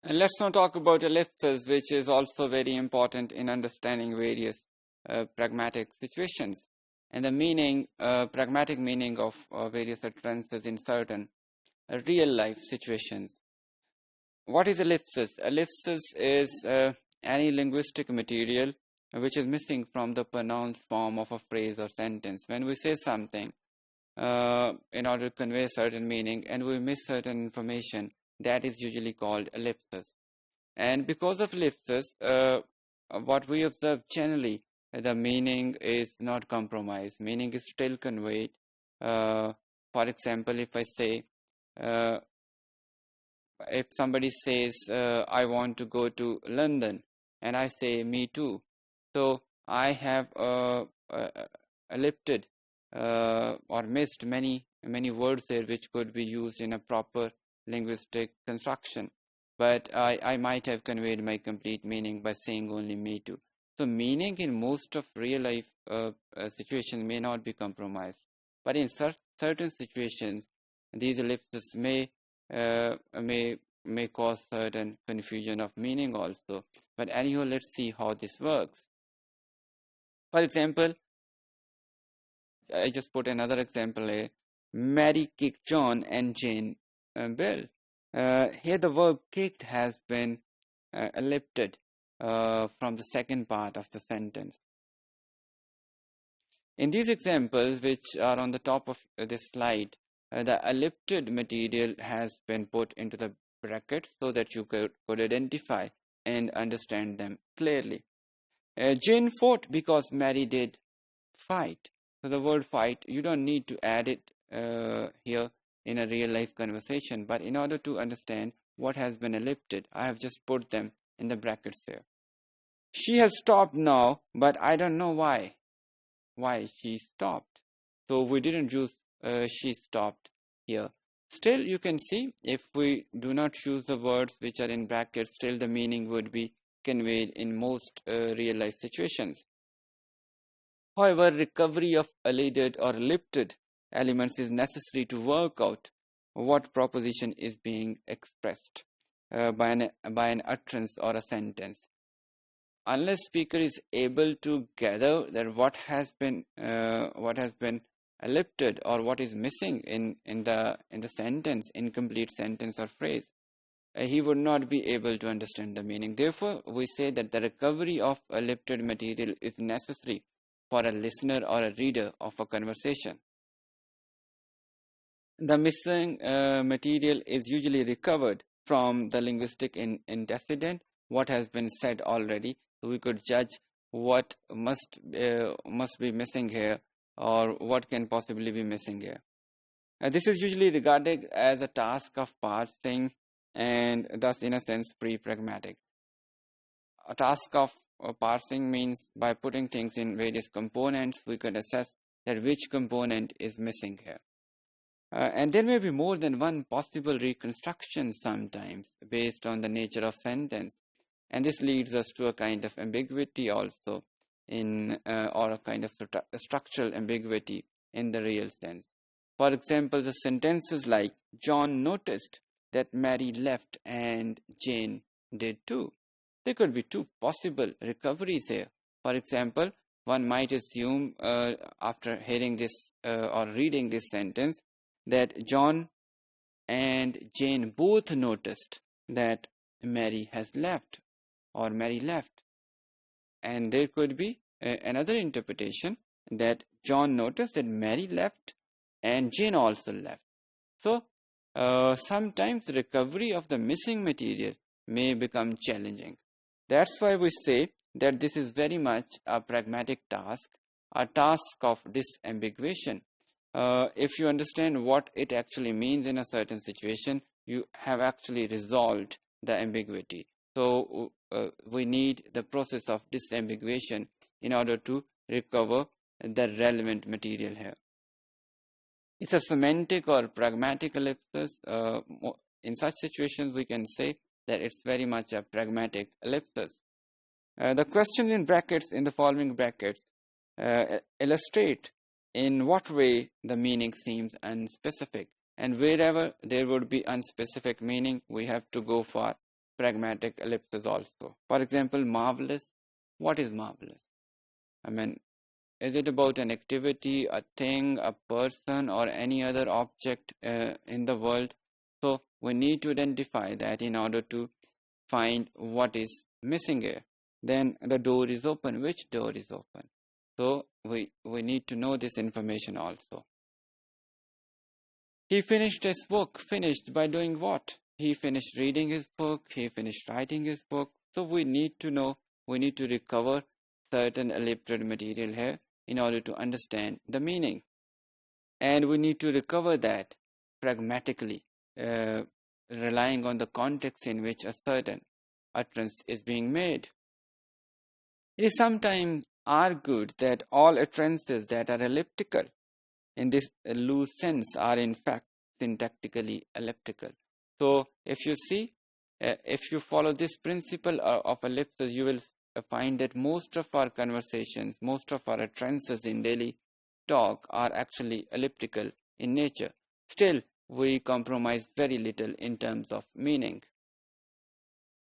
And let's now talk about ellipses, which is also very important in understanding various pragmatic situations and the meaning, pragmatic meaning of various utterances in certain real life situations. What is ellipsis? Ellipsis is any linguistic material which is missing from the pronounced form of a phrase or sentence. When we say something in order to convey certain meaning and we miss certain information, that is usually called ellipsis. And because of ellipsis, what we observe generally, the meaning is not compromised. Meaning is still conveyed. For example, if I say, if somebody says, I want to go to London, and I say, me too. So I have ellipted or missed many words there which could be used in a proper linguistic construction. But I might have conveyed my complete meaning by saying only me too. So meaning in most of real life situations may not be compromised. But in certain situations, these ellipses may cause certain confusion of meaning also. But anyhow, let's see how this works. For example, I just put another example here. Mary kicked John and Jane Bill. Here the verb kicked has been ellipted from the second part of the sentence. In these examples, which are on the top of this slide, the ellipted material has been put into the brackets so that you could identify and understand them clearly. Jane fought because Mary did fight. So the word fight, you don't need to add it here in a real life conversation, but in order to understand what has been ellipted, I have just put them in the brackets there. She has stopped now, but I don't know why she stopped. So we didn't use she stopped here. Still, you can see if we do not use the words which are in brackets, still the meaning would be conveyed in most real life situations. However, recovery of elided or ellipted elements is necessary to work out what proposition is being expressed by an utterance or a sentence. Unless speaker is able to gather that what has been ellipted or what is missing in the sentence, incomplete sentence or phrase, he would not be able to understand the meaning. Therefore, we say that the recovery of ellipted material is necessary for a listener or a reader of a conversation. The missing material is usually recovered from the linguistic antecedent, what has been said already. So we could judge what must be missing here or what can possibly be missing here. This is usually regarded as a task of parsing and thus in a sense pre-pragmatic. A task of parsing means by putting things in various components, we could assess that which component is missing here. And there may be more than one possible reconstruction sometimes based on the nature of sentence. And this leads us to a kind of ambiguity also or a kind of structural ambiguity in the real sense. For example, the sentences like John noticed that Mary left and Jane did too. There could be two possible recoveries here. For example, one might assume after hearing this or reading this sentence that John and Jane both noticed that Mary has left or Mary left. And there could be another interpretation that John noticed that Mary left and Jane also left. So sometimes the recovery of the missing material may become challenging. That's why we say that this is very much a pragmatic task, a task of disambiguation. If you understand what it actually means in a certain situation, you have actually resolved the ambiguity. So we need the process of disambiguation in order to recover the relevant material here. It's a semantic or pragmatic ellipsis. In such situations, we can say that it's very much a pragmatic ellipsis. The questions in brackets, in the following brackets, illustrate in what way the meaning seems unspecific. And wherever there would be unspecific meaning, we have to go for pragmatic ellipses also. For example, marvelous. What is marvelous? I mean, is it about an activity, a thing, a person, or any other object in the world? So we need to identify that in order to find what is missing here. Then the door is open. Which door is open? So we need to know this information also. He finished his book. Finished by doing what? He finished reading his book. He finished writing his book. So we need to know, we need to recover certain ellipsoid material here in order to understand the meaning. And we need to recover that pragmatically, relying on the context in which a certain utterance is being made. It is sometimes argued that all utterances that are elliptical in this loose sense are in fact syntactically elliptical. So if you see, if you follow this principle of ellipses, you will find that most of our conversations, most of our utterances in daily talk are actually elliptical in nature. Still, we compromise very little in terms of meaning.